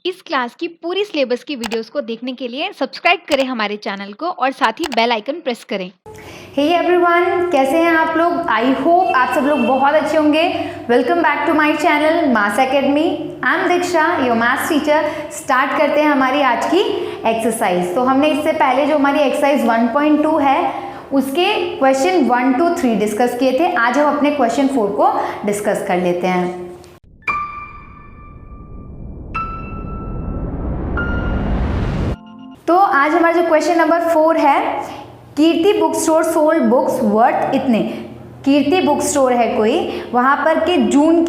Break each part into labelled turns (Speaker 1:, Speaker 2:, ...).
Speaker 1: इस क्लास की पूरी सिलेबस की वीडियोस को देखने के लिए सब्सक्राइब करें हमारे चैनल को और साथ ही बेल आइकन प्रेस करें।
Speaker 2: हे एवरीवन, कैसे हैं आप लोग? आई होप आप सब लोग बहुत अच्छे होंगे। Welcome back to my channel Mass Academy. I am Diksha, your maths teacher. Start करते हैं हमारी आज की एक्सरसाइज। तो हमने इससे पहले जो हमारी एक्सरसाइज 1.2 है उसके क्वेश्चन 1 to 3 डिस्कस किए थे। आज हम अपने क्वेश्चन 4 को डिस्कस कर लेते हैं। तो आज हमारा जो क्वेश्चन नंबर 4 है, Kirti book store sold books worth इतने। कीर्ति बुक स्टोर है कोई, वहाँ पर कि जून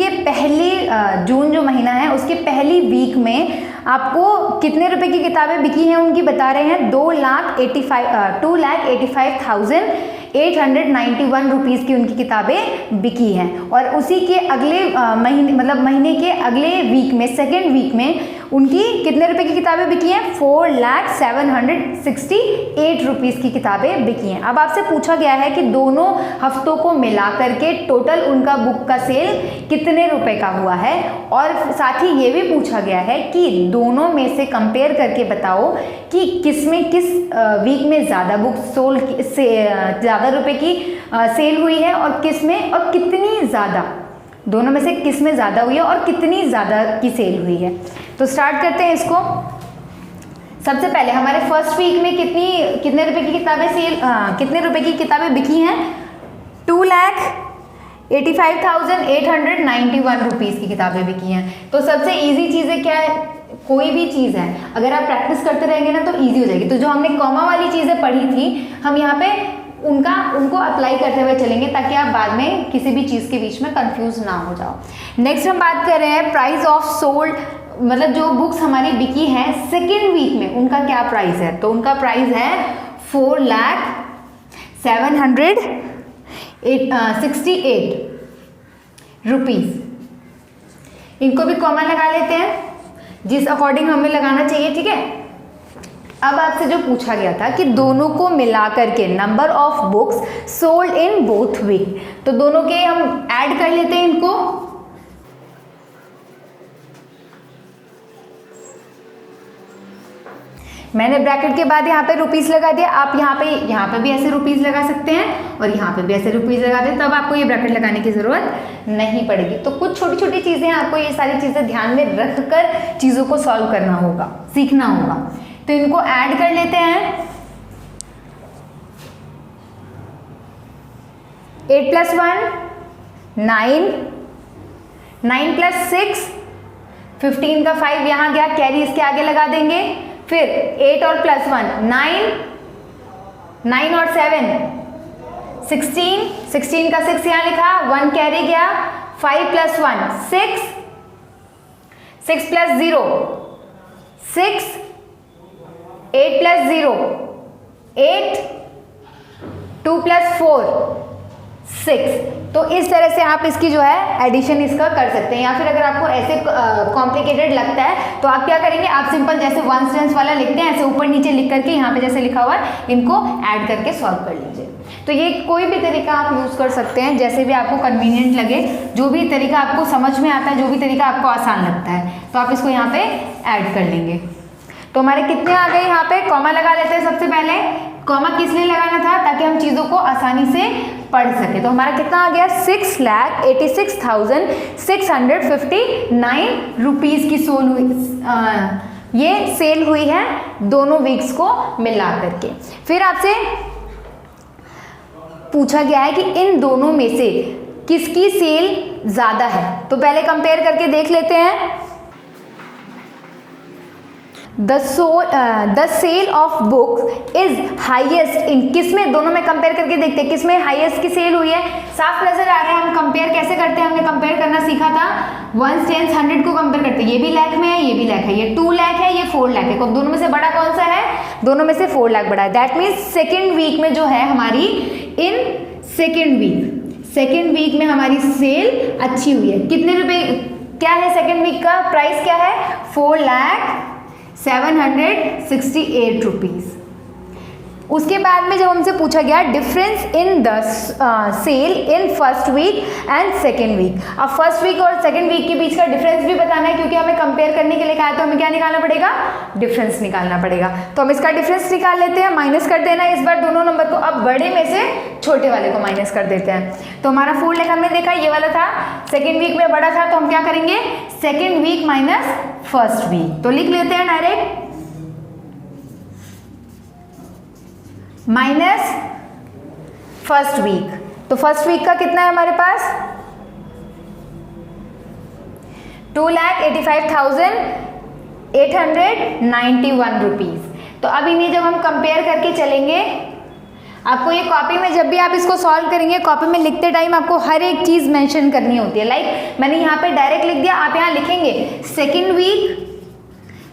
Speaker 2: जून जो महीना है उसके पहली वीक में आपको कितने रुपए की किताबें बिकी हैं उनकी बता रहे हैं। 2,85,891 रुपीज़ की उनकी किताबें बिकी हैं। और उसी के अगले महीने के अगले वीक में, सेकेंड वीक में उनकी कितने रुपए की किताबें बिकी हैं? 4,768 रुपीज़ की किताबें बिकी हैं। अब आपसे पूछा गया है कि दोनों हफ्तों को मिला करके टोटल उनका बुक का सेल कितने रुपए का हुआ है, और साथ ही ये भी पूछा गया है कि दोनों में से कंपेयर करके बताओ कि किस वीक में ज़्यादा बुक सोल्ड से ज़्यादा रुपए की सेल हुई है और किस में, और कितनी ज़्यादा, दोनों में से किस में ज़्यादा हुई है और कितनी ज़्यादा की सेल हुई है। तो स्टार्ट करते हैं इसको। सबसे पहले हमारे फर्स्ट वीक में कितने रुपए की किताबें बिकी हैं? 2,85,891 रुपीज़ की किताबें बिकी हैं। तो सबसे इजी चीज़ें क्या है? कोई भी चीज़ है अगर आप प्रैक्टिस करते रहेंगे ना तो इजी हो जाएगी। तो जो हमने कॉमा वाली चीज़ें पढ़ी थी, हम यहाँ पे उनको अप्लाई करते हुए चलेंगे ताकि आप बाद में किसी भी चीज़ के बीच में कंफ्यूज ना हो जाओ। नेक्स्ट हम बात कर रहे हैं प्राइस ऑफ सोल्ड, मतलब जो बुक्स हमारी बिकी हैं सेकेंड वीक में उनका क्या प्राइस है। तो उनका प्राइस है 4,768 रुपीज़। इनको भी कॉमा लगा लेते हैं जिस अकॉर्डिंग हमें लगाना चाहिए, ठीक है। अब आपसे जो पूछा गया था कि दोनों को मिला करके number of books sold in both week, तो दोनों के हम ऐड कर लेते हैं इनको। मैंने ब्रैकेट के बाद यहाँ पे रुपीस लगा दिया। आप यहाँ पे भी ऐसे रुपीस लगा सकते हैं और यहाँ पे भी ऐसे रुपीस लगा दें, तब आपको ये ब्रैकेट लगाने की जरूरत नहीं पड़ेगी। तो कुछ छोटी छोटी चीजें आपको ये सारी चीजें ध्यान में रखकर चीजों को सॉल्व करना होगा, सीखना होगा। तो इनको ऐड कर लेते हैं। 8 + 1 9, 9 + 6 15 का 5 यहाँ गया, कैरी इसके आगे लगा देंगे। फिर 8 और +1 9, 9 और 7 16, 16 का 6 यहाँ लिखा, 1 कैरी गया, 5 + 1 6, 6 + 0 6, 8 + 0 8, 2 + 4 6। तो इस तरह से आप इसकी जो है एडिशन इसका कर सकते हैं। या फिर अगर आपको ऐसे कॉम्प्लिकेटेड लगता है तो आप क्या करेंगे, आप सिंपल जैसे वन स्टेंस वाला लिखते हैं, ऐसे ऊपर नीचे लिख करके यहाँ पे जैसे लिखा हुआ है इनको ऐड करके सॉल्व कर लीजिए। तो ये कोई भी तरीका आप यूज़ कर सकते हैं, जैसे भी आपको कन्वीनियंट लगे, जो भी तरीका आपको समझ में आता है, जो भी तरीका आपको आसान लगता है, तो आप इसको यहाँ पे ऐड कर लेंगे। तो हमारे कितने आ गए? यहाँ पे कॉमा लगा लेते हैं। सबसे पहले कॉमा किस लिए लगाना था? ताकि हम चीज़ों को आसानी से पढ़ सके। तो हमारा कितना आ गया? 6,86,659 रुपीज़ की ये सेल हुई है दोनों वीक्स को मिला करके। फिर आपसे पूछा गया है कि इन दोनों में से किसकी सेल ज़्यादा है। तो पहले कंपेयर करके देख लेते हैं। The sale of books is highest in, किसमें, दोनों में कंपेयर करके देखते हैं किसमें हाईएस्ट की सेल हुई है। साफ नजर आ रहा है। हम कंपेयर कैसे करते हैं, हमने कंपेयर करना सीखा था 1 टेंस 100 को कंपेयर करते हैं। ये भी लाख में है, ये भी लाख है, ये 2 लाख है, ये 4 लाख है। दोनों में से बड़ा कौन सा है? दोनों में से 4 लाख बड़ा है। दैट मीन्स सेकेंड वीक में जो है हमारी, इन सेकेंड वीक में हमारी सेल अच्छी हुई है। कितने रुपए क्या है सेकेंड वीक का प्राइस क्या है? 4,768 रुपीज़। उसके बाद में जब हमसे पूछा गया difference in the sale in first week and second week, अब फर्स्ट वीक और सेकेंड वीक के बीच का डिफरेंस भी बताना है, क्योंकि हमें कंपेयर करने के लिए कहा है तो हमें क्या निकालना पड़ेगा, डिफरेंस निकालना पड़ेगा। तो हम इसका डिफरेंस निकाल लेते हैं, माइनस कर देना है इस बार दोनों नंबर को, अब बड़े में से छोटे वाले को माइनस कर देते हैं। तो हमारा 4 लाख हमने देखा ये वाला था, सेकेंड वीक में बड़ा था, तो हम क्या करेंगे, second week minus first week, तो लिख लेते हैं डायरेक्ट माइनस फर्स्ट वीक। तो फर्स्ट वीक का कितना है हमारे पास 2,85,891 रुपीज़। तो अब इन्हें जब हम कंपेयर करके चलेंगे, आपको ये कॉपी में जब भी आप इसको सॉल्व करेंगे, कॉपी में लिखते टाइम आपको हर एक चीज़ मेंशन करनी होती है। लाइक मैंने यहाँ पे डायरेक्ट लिख दिया, आप यहाँ लिखेंगे सेकेंड वीक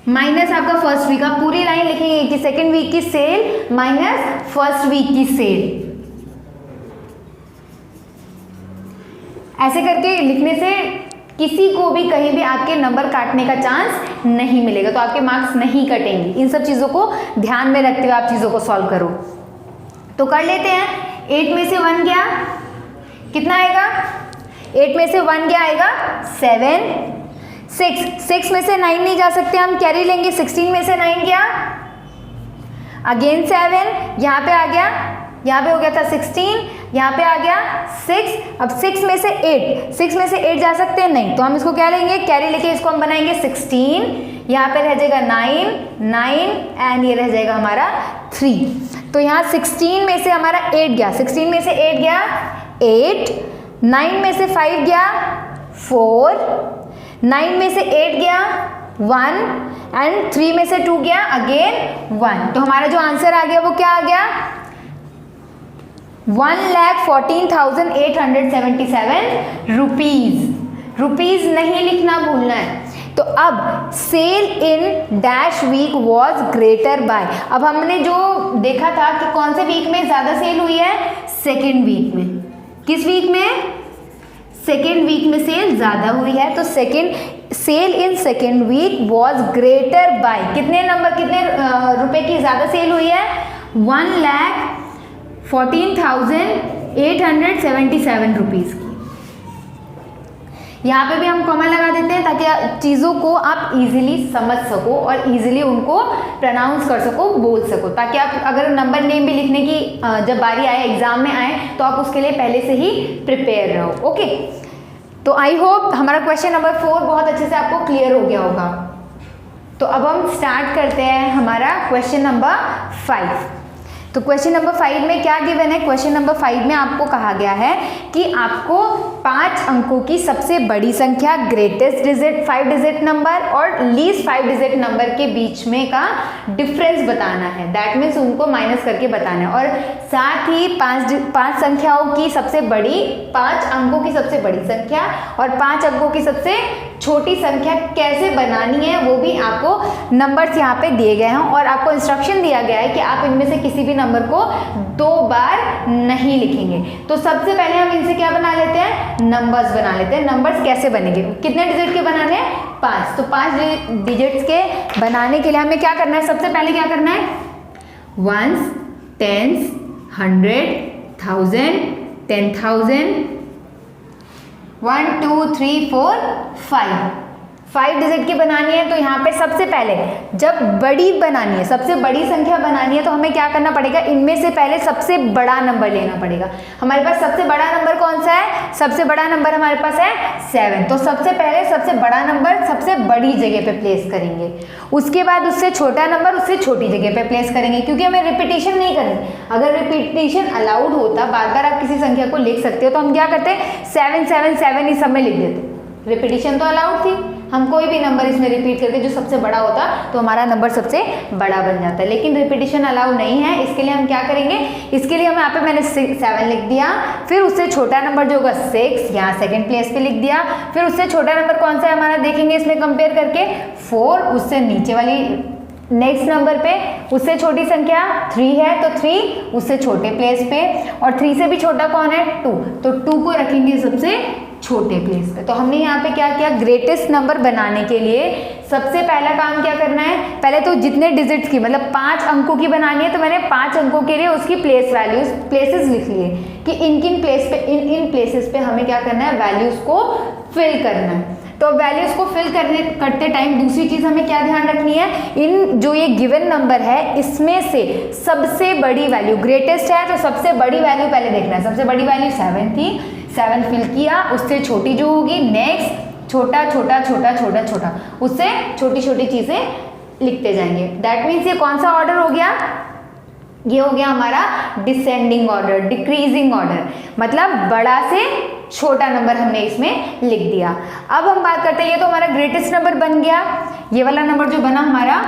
Speaker 2: माइनस आपका फर्स्ट वीक, आप पूरी लाइन लिखेंगे कि सेकेंड वीक की सेल माइनस फर्स्ट वीक की सेल। ऐसे करके लिखने से किसी को भी कहीं भी आपके नंबर काटने का चांस नहीं मिलेगा, तो आपके मार्क्स नहीं कटेंगे। इन सब चीज़ों को ध्यान में रखते हुए आप चीज़ों को सॉल्व करो। तो कर लेते हैं, 8 में से 1 गया, कितना आएगा, 8 में से 1 क्या आएगा 7, 6 में से 9 नहीं जा सकते, हम कैरी लेंगे, 16 में से 9 गया, अगेन 7, यहाँ पे आ गया, यहाँ पे हो गया था 16, यहाँ पे आ गया 6, अब 6 में से 8 जा सकते हैं नहीं, तो हम इसको क्या लेंगे, कैरी लेके इसको हम बनाएंगे 16, यहाँ पे रह जाएगा 9 एंड ये रह जाएगा हमारा 3। तो यहाँ 16 में से हमारा 8 गया, 16 में से 8 गया 8, 9 में से 5 गया 4, 9 में से 8 गया 1 एंड 3 में से 2 गया अगेन 1। तो हमारा जो आंसर आ गया वो क्या आ गया 1,14,877 रुपीज नहीं लिखना भूलना है। तो अब sale in dash week was greater by, अब हमने जो देखा था कि कौन से वीक में ज़्यादा सेल हुई है, सेकेंड वीक में। किस वीक में, सेकेंड वीक में सेल ज़्यादा हुई है, तो sale in second week was greater by कितने रुपए की ज़्यादा सेल हुई है 1,14,877 रुपीज़ की। यहाँ पे भी हम कॉमा लगा देते हैं ताकि चीज़ों को आप इजीली समझ सको और इजीली उनको प्रोनाउंस कर सको, बोल सको, ताकि आप अगर नंबर नेम भी लिखने की जब बारी आए, एग्जाम में आए, तो आप उसके लिए पहले से ही प्रिपेयर रहो। ओके, तो आई होप हमारा क्वेश्चन नंबर 4 बहुत अच्छे से आपको क्लियर हो गया होगा। तो अब हम स्टार्ट करते हैं हमारा क्वेश्चन नंबर 5। तो क्वेश्चन नंबर 5 में क्या गिवन है, क्वेश्चन नंबर 5 में आपको कहा गया है कि आपको 5 अंकों की सबसे बड़ी संख्या, ग्रेटेस्ट डिजिट 5 डिजिट नंबर और लीस्ट 5 डिजिट नंबर के बीच में का डिफरेंस बताना है। दैट मीन्स उनको माइनस करके बताना है, और साथ ही 5 संख्याओं की सबसे बड़ी, 5 अंकों की सबसे बड़ी संख्या और 5 अंकों की सबसे छोटी संख्या कैसे बनानी है वो भी आपको नंबर्स यहाँ पे दिए गए हैं, और आपको इंस्ट्रक्शन दिया गया है कि आप इनमें से किसी भी नंबर को 2 बार नहीं लिखेंगे। तो सबसे पहले हम इनसे क्या बना लेते हैं, नंबर्स बना लेते हैं। नंबर्स कैसे बनेंगे, कितने डिजिट के बनाने हैं, 5। तो 5 डिजिट्स के बनाने के लिए हमें क्या करना है, सबसे पहले क्या करना है, 1s, 10s, 100, 1000, 10,000, 1 2 3 4 5 डिजिट की बनानी है। तो यहाँ पे सबसे पहले जब बड़ी बनानी है, सबसे बड़ी संख्या बनानी है, तो हमें क्या करना पड़ेगा, इनमें से पहले सबसे बड़ा नंबर लेना पड़ेगा। हमारे पास सबसे बड़ा नंबर कौन सा है, सबसे बड़ा नंबर हमारे पास है 7। तो सबसे पहले सबसे बड़ा नंबर सबसे बड़ी जगह पे प्लेस करेंगे, उसके बाद उससे छोटा नंबर उससे छोटी जगह पे प्लेस करेंगे, क्योंकि हमें रिपीटेशन नहीं करनी। अगर रिपीटेशन अलाउड होता, बार बार आप किसी संख्या को लिख सकते हो, तो हम क्या करते, 7 7 7 इस सब में लिख देते। रिपीटेशन तो अलाउड थी, हम कोई भी नंबर इसमें रिपीट करके जो सबसे बड़ा होता तो हमारा नंबर सबसे बड़ा बन जाता है, लेकिन रिपीटेशन अलाउड नहीं है। इसके लिए हम क्या करेंगे, इसके लिए हम यहाँ पे मैंने 7 लिख दिया, फिर उससे छोटा नंबर जो होगा 6 यहाँ सेकंड प्लेस पे लिख दिया, फिर उससे छोटा नंबर कौन सा है हमारा देखेंगे इसमें कंपेयर करके 4, उससे नीचे वाली नेक्स्ट नंबर पे उससे छोटी संख्या 3 है, तो 3 उससे छोटे प्लेस पे, और 3 से भी छोटा कौन है 2, तो 2 को रखेंगे सबसे छोटे प्लेस पे। तो हमने यहाँ पे क्या किया, ग्रेटेस्ट नंबर बनाने के लिए सबसे पहला काम क्या करना है, पहले तो जितने डिजिट्स की मतलब 5 अंकों की बनानी है, तो मैंने 5 अंकों के लिए उसकी प्लेसेस लिख लिए कि इन प्लेस पे इन प्लेसेस पे हमें क्या करना है, वैल्यूज को फिल करना है। तो वैल्यूज को फिल करते टाइम दूसरी चीज हमें क्या ध्यान रखनी है, इन जो ये गिवन नंबर है इसमें से सबसे बड़ी वैल्यू ग्रेटेस्ट है, तो सबसे बड़ी वैल्यू पहले देखना है। सबसे बड़ी वैल्यू 7 थी, 7 फिल किया, उससे छोटी जो होगी नेक्स्ट छोटा छोटा छोटा छोटा छोटा, उससे छोटी छोटी चीजें लिखते जाएंगे। दैट मीन्स ये कौन सा ऑर्डर हो गया, ये हो गया हमारा डिसेंडिंग ऑर्डर, डिक्रीजिंग ऑर्डर, मतलब बड़ा से छोटा नंबर हमने इसमें लिख दिया। अब हम बात करते हैं, ये तो हमारा ग्रेटेस्ट नंबर बन गया, ये वाला नंबर जो बना हमारा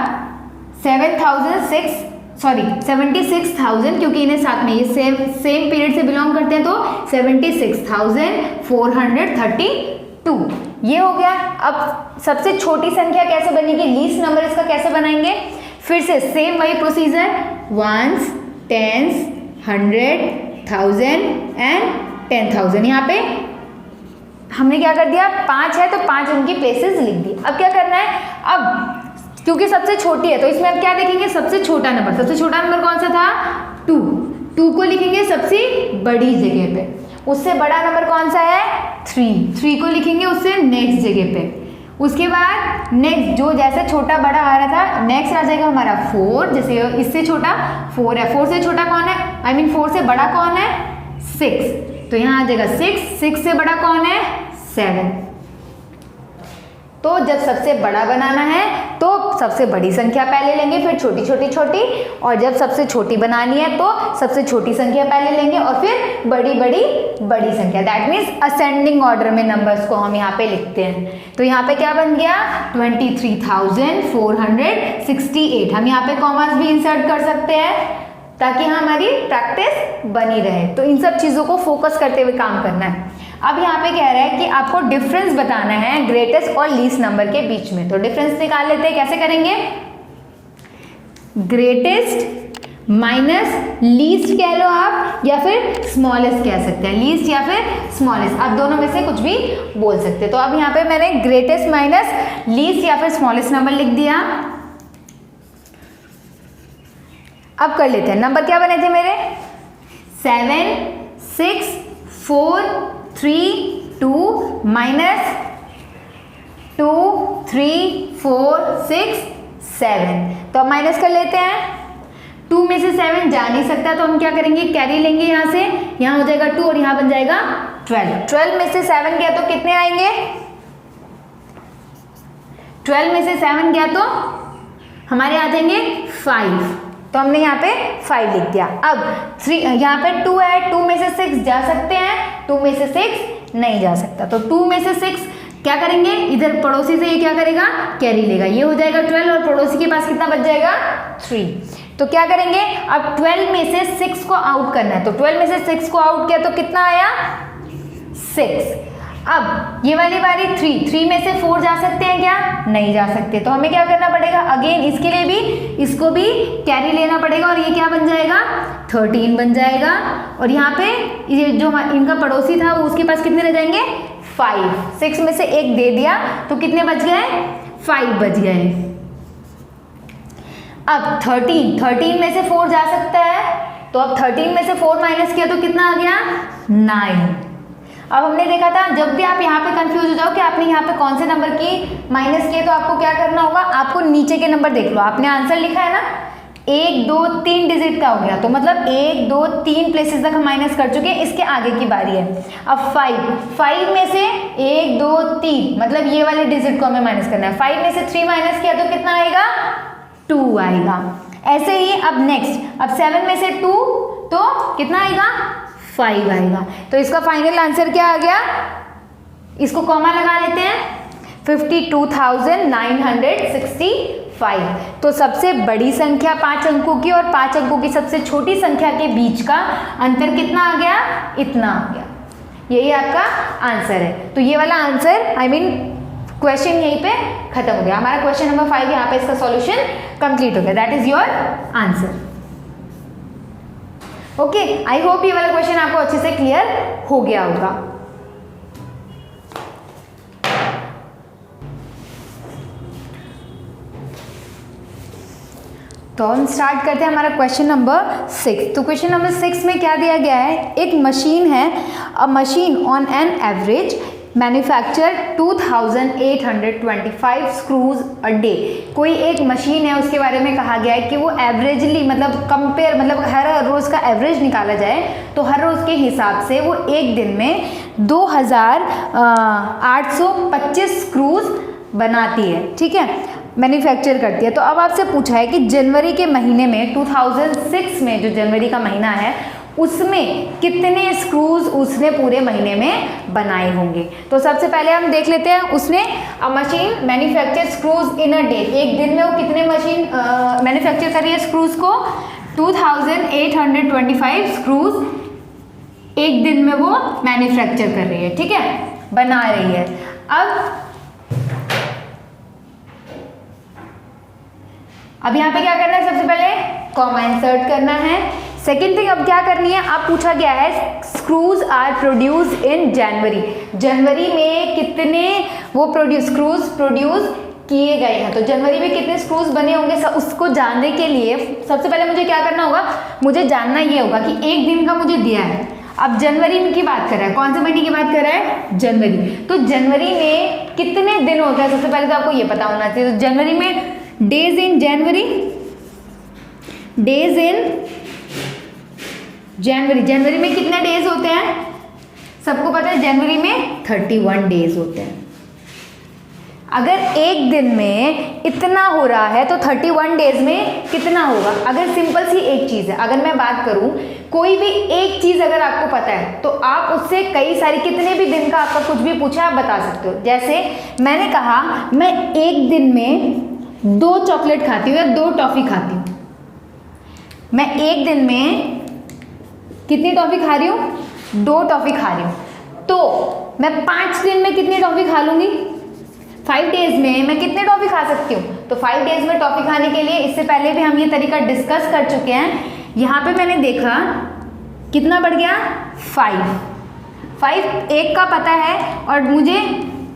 Speaker 2: 76,000, क्योंकि इन्हें साथ में ये सेम पीरियड से बिलोंग करते हैं, तो 76,432 ये हो गया। अब सबसे छोटी संख्या कैसे बनेगी, लीस्ट नंबर इसका कैसे बनाएंगे, फिर से सेम वही प्रोसीजर, वंस, टेंस, 100, 1000 एंड 10,000। यहाँ पे हमने क्या कर दिया, 5 है तो 5 उनकी प्लेसेस लिख दी। अब क्या करना है, अब क्योंकि सबसे छोटी है तो इसमें अब क्या देखेंगे, सबसे छोटा नंबर, सबसे छोटा नंबर कौन सा था, 2 को लिखेंगे सबसे बड़ी जगह पे, उससे बड़ा नंबर कौन सा है, 3 को लिखेंगे उससे नेक्स्ट जगह पे। उसके बाद नेक्स्ट जो जैसे छोटा बड़ा आ रहा था, नेक्स्ट आ जाएगा हमारा 4, जैसे इससे छोटा 4 है, 4 से छोटा कौन है, आई मीन 4 से बड़ा कौन है, 6, तो यहाँ आ जाएगा 6 से बड़ा कौन है, 7। तो जब सबसे बड़ा बनाना है तो सबसे बड़ी संख्या पहले लेंगे, फिर छोटी छोटी छोटी, और जब सबसे छोटी बनानी है तो सबसे छोटी संख्या पहले लेंगे और फिर बड़ी बड़ी बड़ी संख्या। दैट मीन्स असेंडिंग ऑर्डर में नंबर्स को हम यहाँ पे लिखते हैं। तो यहाँ पे क्या बन गया, 23,468। हम यहाँ पे कॉमास भी इंसर्ट कर सकते हैं ताकि हमारी प्रैक्टिस बनी रहे। तो इन सब चीज़ों को फोकस करते हुए काम करना है। अब यहाँ पे कह रहा है कि आपको डिफरेंस बताना है ग्रेटेस्ट और लीस्ट नंबर के बीच में। तो डिफरेंस निकाल लेते हैं, कैसे करेंगे, ग्रेटेस्ट माइनस लीस्ट कह लो आप, या फिर स्मॉलेस्ट कह सकते हैं, लीस्ट या फिर स्मॉलेस्ट, आप दोनों में से कुछ भी बोल सकते हैं। तो अब यहाँ पे मैंने ग्रेटेस्ट माइनस लीस्ट या फिर स्मॉलेस्ट नंबर लिख दिया। अब कर लेते हैं, नंबर क्या बने थे मेरे, 7, 6, 4, 3, 2 माइनस 2, 3, 4, 6, 7। तो अब माइनस कर लेते हैं, 2 में से 7 जा नहीं सकता तो हम क्या करेंगे, कैरी लेंगे यहाँ से, यहाँ हो जाएगा 2 और यहाँ बन जाएगा 12। 12 में से 7 गया तो कितने आएंगे, 12 में से 7 गया तो हमारे आ जाएंगे 5। तो हमने यहाँ पे 5 लिख दिया। अब 3, यहाँ पे 2 है, 2 में से 6 जा सकते हैं, 2 में से 6 नहीं जा सकता। तो 2 में से 6 क्या करेंगे, इधर पड़ोसी से ये क्या करेगा, कैरी लेगा, ये हो जाएगा 12 और पड़ोसी के पास कितना बच जाएगा, 3। तो क्या करेंगे, अब 12 में से 6 को आउट करना है। तो 12 में से 6 को आउट किया तो कितना आया, 6। अब ये वाली बारी 3 में से 4 जा सकते हैं क्या, नहीं जा सकते। तो हमें क्या करना पड़ेगा, अगेन इसके लिए भी इसको भी कैरी लेना पड़ेगा और ये क्या बन जाएगा, 13 बन जाएगा। और यहाँ पे ये जो इनका पड़ोसी था वो उसके पास कितने रह जाएंगे, 5। 6 में से 1 दे दिया तो कितने बच गए, 5 बच गए। अब 13 में से 4 जा सकता है, तो अब 13 में से 4 माइनस किया तो कितना आ गया, 9। अब हमने देखा था जब भी आप यहाँ पे कंफ्यूज हो जाओ कि आपने यहाँ पे कौन से नंबर की माइनस किए, तो आपको क्या करना होगा, आपको नीचे के नंबर देख लो, आपने आंसर लिखा है ना 1, 2, 3 डिजिट का हो गया, तो मतलब 1, 2, 3 प्लेसेस तक हम माइनस कर चुके हैं, इसके आगे की बारी है। अब 5 में से 1, 2, 3 मतलब ये वाले डिजिट को हमें माइनस करना है। 5 में से 3 माइनस किया तो कितना आएगा, 2 आएगा। ऐसे ही अब नेक्स्ट, अब 7 में से 2 तो कितना आएगा, 5 आएगा। तो इसका फाइनल आंसर क्या आ गया, इसको कॉमा लगा लेते हैं, 52,965। तो सबसे बड़ी संख्या 5 अंकों की और 5 अंकों की सबसे छोटी संख्या के बीच का अंतर कितना आ गया, इतना आ गया। यही आपका आंसर है। तो ये वाला आंसर क्वेश्चन यहीं पे खत्म हो गया। हमारा क्वेश्चन नंबर 5 यहाँ पे इसका सॉल्यूशन कंप्लीट हो गया। That is your answer. Okay, I hope ये वाला क्वेश्चन आपको अच्छे से क्लियर हो गया होगा। तो हम स्टार्ट करते हैं हमारा क्वेश्चन नंबर 6। तो क्वेश्चन नंबर 6 में क्या दिया गया है, एक मशीन है, a machine on an average manufacture 2825 screws a day. कोई एक मशीन है, उसके बारे में कहा गया है कि वो एवरेजली मतलब कंपेयर मतलब हर रोज़ का एवरेज निकाला जाए तो हर रोज़ के हिसाब से वो एक दिन में 2825 स्क्रूज बनाती है, ठीक है, मैन्युफैक्चर करती है। तो अब आपसे पूछा है कि जनवरी के महीने में 2006 में जो जनवरी का महीना है उसमें कितने स्क्रूज उसने पूरे महीने में बनाए होंगे। तो सबसे पहले हम देख लेते हैं, उसने a machine manufacture screws in a day, एक दिन में वो कितने मशीन मैन्युफैक्चर कर रही है स्क्रूज को, 2825 स्क्रूज एक दिन में वो मैन्युफैक्चर कर रही है, ठीक है, बना रही है। अब यहाँ पे क्या करना है, सबसे पहले कॉमा इंसर्ट करना है। सेकेंड थिंग अब क्या करनी है, अब पूछा गया है स्क्रूज आर प्रोड्यूस इन जनवरी, जनवरी में कितने वो स्क्रूज प्रोड्यूस किए गए हैं। तो जनवरी में कितने स्क्रूज बने होंगे उसको जानने के लिए सबसे पहले मुझे क्या करना होगा, मुझे जानना ये होगा कि एक दिन का मुझे दिया है। अब जनवरी की बात कर रहा है, कौन से महीने की बात कर रहा है, जनवरी। तो जनवरी में कितने दिन होते हैं, सबसे पहले तो आपको ये पता होना चाहिए। तो जनवरी में days in January, days in जनवरी, जनवरी में कितने डेज होते हैं, सबको पता है जनवरी में 31 डेज होते हैं। अगर एक दिन में इतना हो रहा है तो 31 डेज में कितना होगा। अगर सिंपल सी एक चीज़ है, अगर मैं बात करूं, कोई भी एक चीज़ अगर आपको पता है तो आप उससे कई सारी कितने भी दिन का आपका कुछ भी पूछा आप बता सकते हो। जैसे मैंने कहा मैं एक दिन में 2 चॉकलेट खाती हूँ या 2 टॉफ़ी खाती हूँ, मैं एक दिन में कितनी टॉफ़ी खा रही हूँ, 2 टॉफ़ी खा रही हूँ। तो मैं 5 दिन में कितनी टॉफ़ी खा लूँगी, 5 डेज में मैं कितने टॉफ़ी खा सकती हूँ। तो 5 डेज में टॉफ़ी खाने के लिए इससे पहले भी हम ये तरीका डिस्कस कर चुके हैं। यहाँ पे मैंने देखा कितना बढ़ गया, 5 एक का पता है और मुझे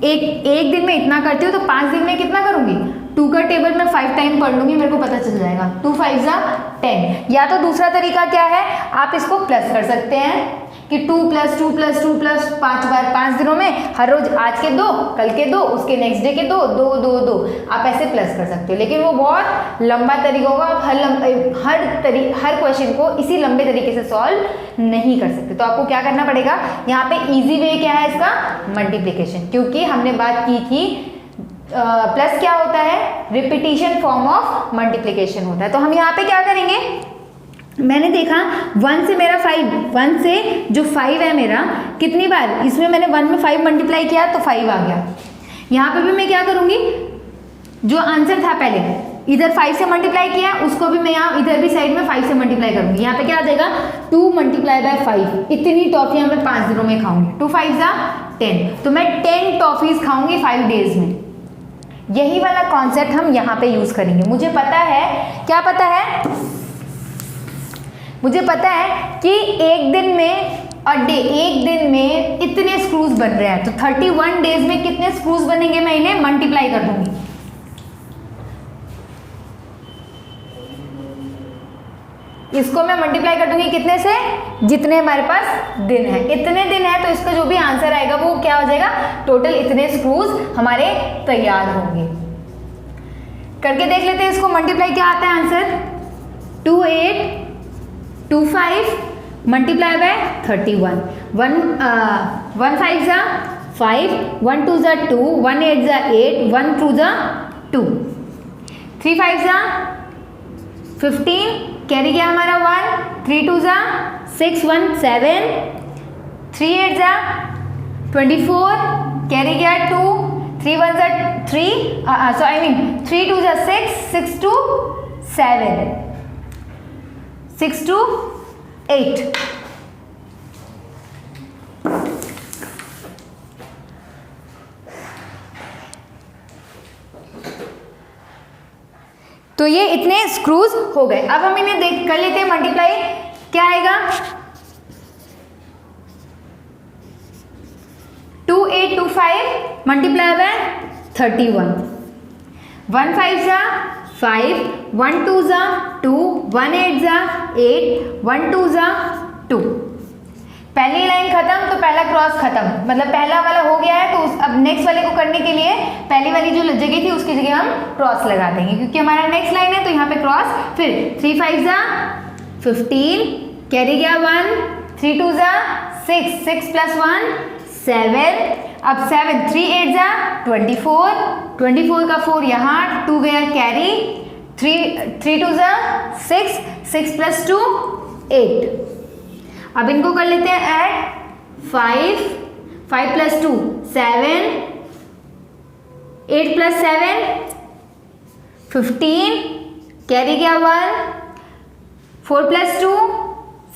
Speaker 2: एक दिन में इतना करती हूँ तो 5 दिन में कितना करूँगी, 2 का टेबल में 5 टाइम पढ़ लूँगी, मेरे को पता चल जाएगा 2 5 जा 10। या तो दूसरा तरीका क्या है, आप इसको प्लस कर सकते हैं कि 2 + 2 + 2 + 5 बार 5 दिनों में हर रोज आज के 2, कल के 2, उसके नेक्स्ट डे के 2 2 2 2 आप ऐसे प्लस कर सकते हो। लेकिन वो बहुत लंबा तरीका होगा, आप हर क्वेश्चन को इसी लंबे तरीके से सॉल्व नहीं कर सकते। तो आपको क्या करना पड़ेगा, यहाँ पे इजी वे क्या है इसका, मल्टीप्लिकेशन, क्योंकि हमने बात की थी प्लस क्या होता है, रिपीटिशन फॉर्म ऑफ मल्टीप्लिकेशन होता है। तो हम यहाँ पे क्या करेंगे, मैंने देखा 1 से मेरा 5, 1 से जो 5 है मेरा कितनी बार, इसमें मैंने 1 में 5 मल्टीप्लाई किया तो 5 आ गया। यहाँ पे भी मैं क्या करूँगी, जो आंसर था पहले इधर 5 से मल्टीप्लाई किया, उसको भी मैं यहाँ इधर भी साइड में 5 से मल्टीप्लाई करूँगी। यहाँ पे क्या आ जाएगा, 2 × 5, इतनी टॉफियाँ मैं 5 दिनों में खाऊंगी, 2 5 जा 10, तो मैं 10 टॉफीज खाऊंगी 5 डेज में। यही वाला कॉन्सेप्ट हम यहाँ पे यूज करेंगे। मुझे पता है, क्या पता है, मुझे पता है कि एक दिन में एक दिन में इतने स्क्रूज बन रहे हैं, तो 31 डेज में कितने स्क्रूज बनेंगे मैं इन्हें मल्टीप्लाई कर दूंगी। इसको मैं मल्टीप्लाई कर दूंगी कितने से, जितने हमारे पास दिन है, इतने दिन है तो इसका जो भी आंसर आएगा वो क्या हो जाएगा, टोटल इतने स्क्रूज हमारे तैयार होंगे। करके देख लेते हैं इसको, मल्टीप्लाई क्या आता है आंसर, 2 8 2 5 मल्टीप्लाई बाय 31, 1 5 जा 5, 1 2 जा 2, 1 8 जा 8, 1 2 जा 2, 3 5 जा 15, कैरी गया हमारा 1, 3 2 जा 6, 1 7, 3 8 जा 24, कैरी गया 2, 3 1 जा 3, 3 2 जा 6, 6 2 7, 6 2 8। तो ये इतने स्क्रूज हो गए। अब हम इन्हें देख कर लेते हैं मल्टीप्लाई, क्या आएगा, 2 8 2 5 मल्टीप्लाई बाय 31, 1 5 जा 5, 1 2 जा 2, 1 8 जा 8, 1 2 जा 2। पहली लाइन खत्म तो पहला क्रॉस खत्म, मतलब पहला वाला हो गया है, तो अब नेक्स्ट वाले को करने के लिए पहली वाली जो जगह थी उसकी जगह हम क्रॉस लगा देंगे, क्योंकि हमारा नेक्स्ट लाइन है तो यहाँ पे क्रॉस। फिर 3 5 जा 15, कैरी गया 1, 3 2 जा 6, 6 + 1 7, अब 7 3 8 जा 24, 24 का 4 यहाँ 2 गया कैरी, 3 2 जा 6, 6 + 2 8। अब इनको कर लेते हैं ऐड, 5 + 2 7, 8 + 7 15, कैरी गया 1, 4 + 2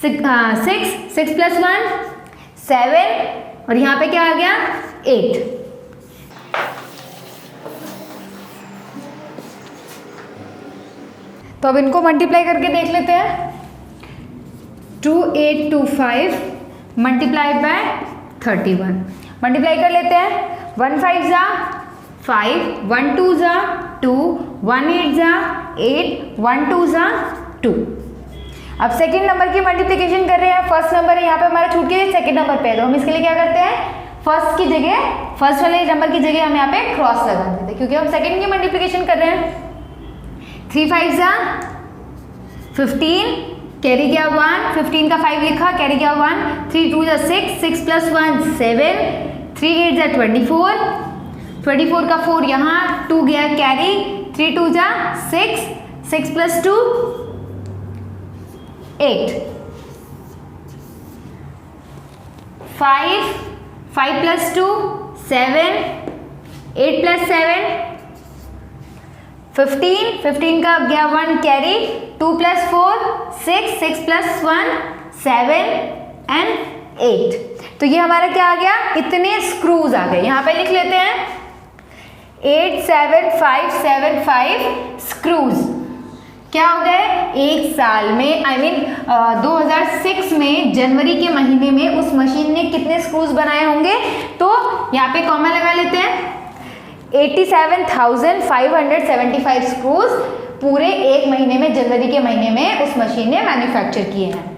Speaker 2: 6, 6 + 1 7, और यहाँ पे क्या आ गया 8। तो अब इनको मल्टीप्लाई करके देख लेते हैं। 2 8 2 5 मल्टीप्लाई बाय 31, मल्टीप्लाई कर लेते हैं। 1 5 जा 5, 1 2 जा 2, 1 8 जा 8, 1 2 जा 2। अब सेकंड नंबर की मल्टीप्लिकेशन कर रहे हैं, फर्स्ट नंबर है यहाँ पे हमारा छूट के सेकंड नंबर पे है, तो हम इसके लिए क्या करते हैं, फर्स्ट की जगह फर्स्ट वाले नंबर की जगह हम यहाँ पे क्रॉस लगा देते हैं, क्योंकि हम सेकंड की मल्टीप्लिकेशन कर रहे हैं। 3 5 जा 15, कैरी गया 1, 15 का 5 लिखा, कैरी गया 1, 3 2 जा 6, 6 + 1 7, 3 8 जा 24, 24 का 4 यहाँ 2 गया कैरी, 3 2 जा 6, 6 + 2 8, 5 + 2 7, 8 + 7 15, 15 का गया 1 कैरी, 2 + 4 6, 6 + 1 7 and 8। तो ये हमारा क्या आ गया, इतने स्क्रूज आ गए। यहाँ पे लिख लेते हैं 8 7 5 7 5 स्क्रूज। क्या हो गए, एक साल में I mean 2006 में जनवरी के महीने में उस मशीन ने कितने स्क्रूज बनाए होंगे, तो यहाँ पे कॉमा लगा लेते हैं। 87,575 स्क्रूज पूरे एक महीने में, जनवरी के महीने में उस मशीन ने मैन्युफैक्चर किए हैं।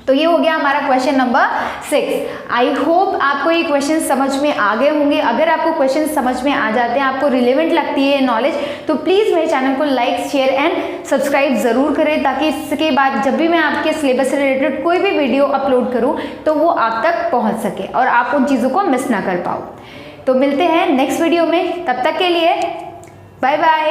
Speaker 2: तो ये हो गया हमारा क्वेश्चन नंबर 6। आई होप आपको ये क्वेश्चन समझ में आ गए होंगे। अगर आपको क्वेश्चन समझ में आ जाते हैं, आपको रिलेवेंट लगती है नॉलेज, तो प्लीज़ मेरे चैनल को लाइक शेयर एंड सब्सक्राइब ज़रूर करें, ताकि इसके बाद जब भी मैं आपके सिलेबस से रिलेटेड कोई भी वीडियो अपलोड करूँ तो वो आप तक पहुँच सके और आप उन चीज़ों को मिस ना कर पाओ। तो मिलते हैं नेक्स्ट वीडियो में, तब तक के लिए बाय बाय।